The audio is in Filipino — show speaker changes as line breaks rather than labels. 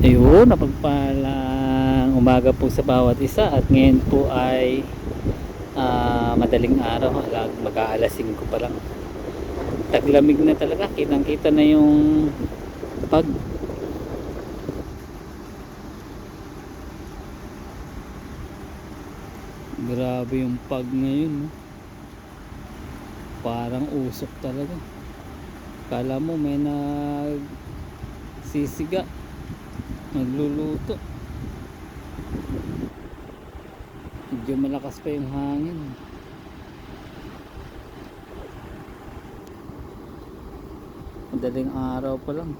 Ayun, napagpalang umaga po sa bawat isa at ngayon po ay madaling araw, mag-aalas 5 pa lang. Taglamig na talaga, kitang kita na yung pag grabe yung pag ngayon, no? Parang usok talaga. Kala mo may nagsisiga, nagluluto. Medyo malakas pa yung hangin. Madaling araw pa lang.